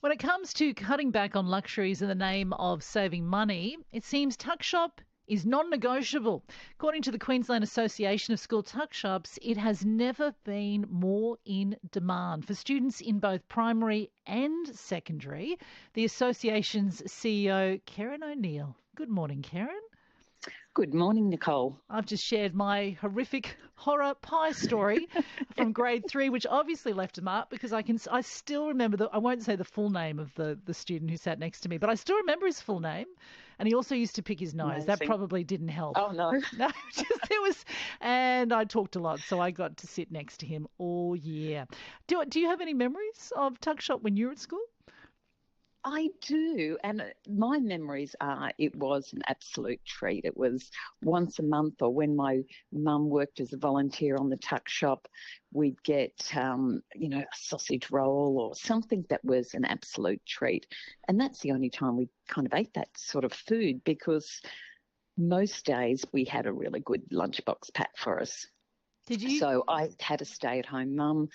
When it comes to cutting back on luxuries in the name of saving money, it seems Tuckshop is non-negotiable. According to the Queensland Association of School Tuckshops, it has never been more in demand. For students in both primary and secondary, the association's CEO, Keryn O'Neill. Good morning, Keryn. Good morning, Nicole. I've just shared my horrific horror pie story from grade 3, which obviously left a mark because I still remember I won't say the full name of the student who sat next to me, but I still remember his full name. And he also used to pick his nose. Amazing. That probably didn't help. Oh, no. No, and I talked a lot, so I got to sit next to him all year. Do you have any memories of Tuckshop when you were at school? I do, and my memories are it was an absolute treat. It was once a month, or when my mum worked as a volunteer on the tuck shop, we'd get, a sausage roll or something that was an absolute treat. And that's the only time we kind of ate that sort of food, because most days we had a really good lunchbox packed for us. Did you? So I had a stay-at-home mum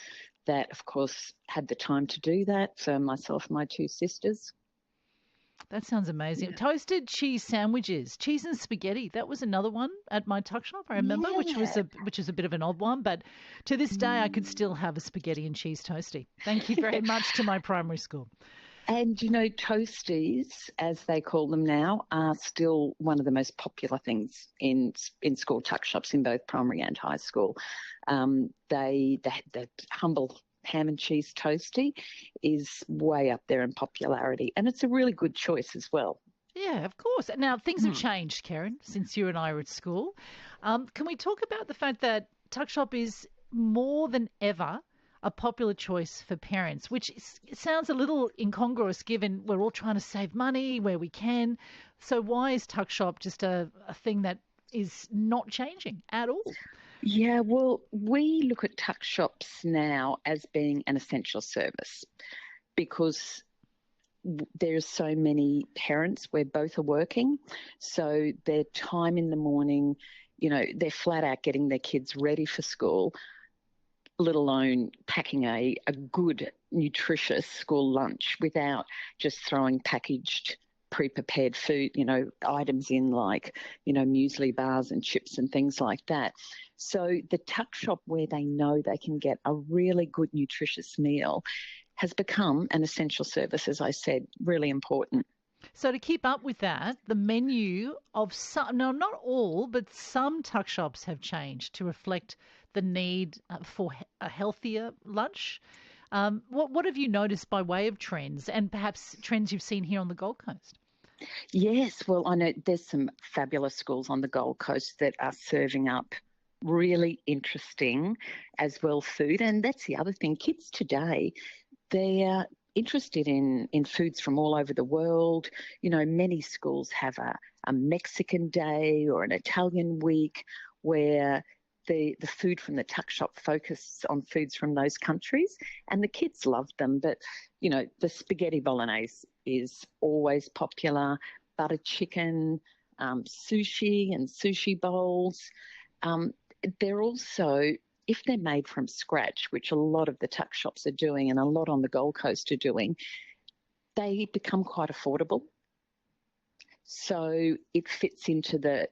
that, of course, had the time to do that for myself and my two sisters. That sounds amazing. Yeah. Toasted cheese sandwiches, cheese and spaghetti. That was another one at my tuck shop, I remember, which was a bit of an odd one. But to this day, I could still have a spaghetti and cheese toastie. Thank you very much to my primary school. And, toasties, as they call them now, are still one of the most popular things in school tuck shops in both primary and high school. The humble ham and cheese toastie is way up there in popularity, and it's a really good choice as well. Yeah, of course. Now, things have changed, Keryn, since you and I were at school. Can we talk about the fact that tuck shop is more than ever a popular choice for parents, which sounds a little incongruous given we're all trying to save money where we can. So why is Tuckshop just a thing that is not changing at all? Yeah, well, we look at tuck shops now as being an essential service because there's so many parents where both are working. So their time in the morning, they're flat out getting their kids ready for school, let alone packing a good, nutritious school lunch without just throwing packaged, pre-prepared food, items in like, muesli bars and chips and things like that. So the tuck shop where they know they can get a really good, nutritious meal has become an essential service, as I said, really important. So to keep up with that, the menu of some, no, not all, but some tuck shops have changed to reflect the need for a healthier lunch. What have you noticed by way of trends, and perhaps trends you've seen here on the Gold Coast? Yes, well, I know there's some fabulous schools on the Gold Coast that are serving up really interesting as well food. And that's the other thing. Kids today, they're interested in foods from all over the world. Many schools have a Mexican day or an Italian week where the food from the tuck shop focuses on foods from those countries, and the kids love them. But, the spaghetti bolognese is always popular, butter chicken, sushi and sushi bowls. They're also, if they're made from scratch, which a lot of the tuck shops are doing and a lot on the Gold Coast are doing, they become quite affordable. So it fits into the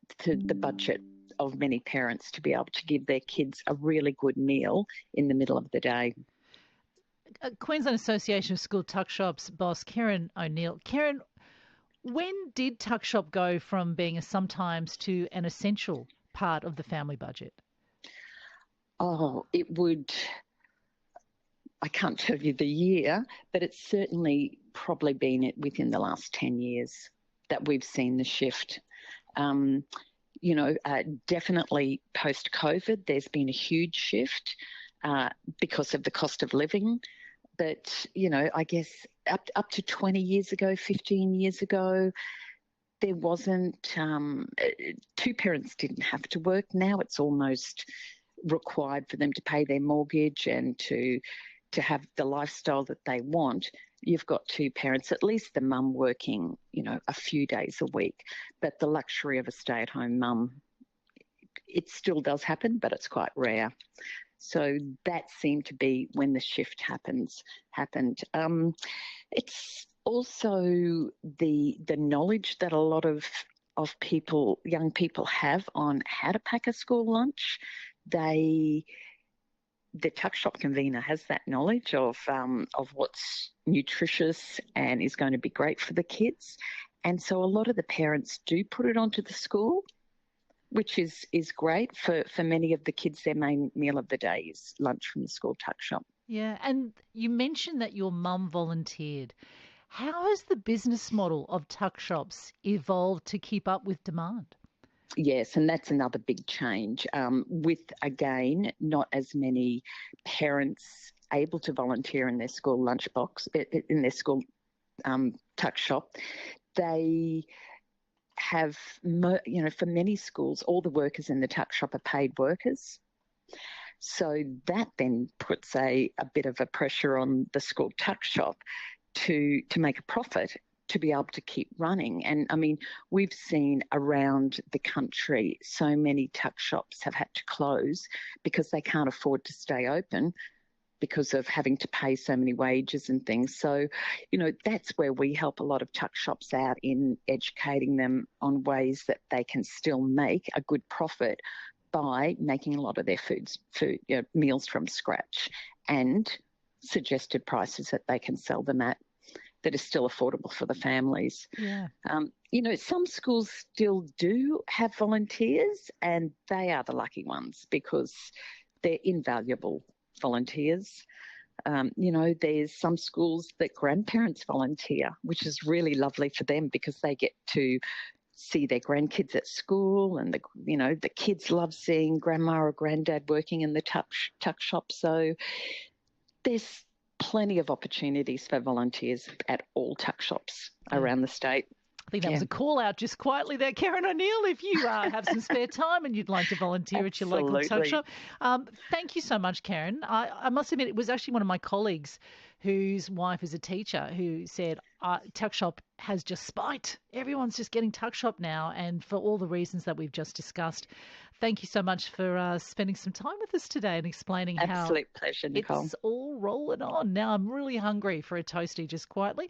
budget of many parents to be able to give their kids a really good meal in the middle of the day. Queensland Association of School Tuck Shops boss Keryn O'Neill. Keryn, when did tuck shop go from being a sometimes to an essential part of the family budget? Oh, I can't tell you the year, but it's certainly probably been within the last 10 years that we've seen the shift. Definitely post-COVID, there's been a huge shift because of the cost of living. But, I guess up to 20 years ago, 15 years ago, there wasn't, two parents didn't have to work. Now it's almost required for them to pay their mortgage and to have the lifestyle that they want. You've got two parents, at least the mum working, a few days a week. But the luxury of a stay-at-home mum, it still does happen, but it's quite rare. So that seemed to be when the shift happened. It's also the knowledge that a lot of people, young people, have on how to pack a school lunch. The tuck shop convener has that knowledge of what's nutritious and is going to be great for the kids, and so a lot of the parents do put it onto the school, which is great for many of the kids. Their main meal of the day is lunch from the school tuck shop. Yeah, and you mentioned that your mum volunteered. How has the business model of tuck shops evolved to keep up with demand? Yes, and that's another big change with, again, not as many parents able to volunteer in their school lunchbox, in their school tuck shop. They have, for many schools, all the workers in the tuck shop are paid workers. So that then puts a bit of a pressure on the school tuck shop to make a profit, to be able to keep running. And I mean, we've seen around the country so many tuck shops have had to close because they can't afford to stay open because of having to pay so many wages and things. So, that's where we help a lot of tuck shops out, in educating them on ways that they can still make a good profit by making a lot of their meals from scratch, and suggested prices that they can sell them at that is still affordable for the families. Yeah. Some schools still do have volunteers, and they are the lucky ones because they're invaluable volunteers. There's some schools that grandparents volunteer, which is really lovely for them because they get to see their grandkids at school, and the kids love seeing grandma or granddad working in the tuck shop. So there's plenty of opportunities for volunteers at all tuck shops around the state. I think that was a call out just quietly there, Keryn O'Neill, if you have some spare time and you'd like to volunteer at your local tuck shop. Thank you so much, Keryn. I must admit, it was actually one of my colleagues whose wife is a teacher who said tuck shop has just spiked. Everyone's just getting tuck shop now, and for all the reasons that we've just discussed. Thank you so much for spending some time with us today and explaining how absolute pleasure, Nicole. It's all rolling on. Now I'm really hungry for a toastie, just quietly.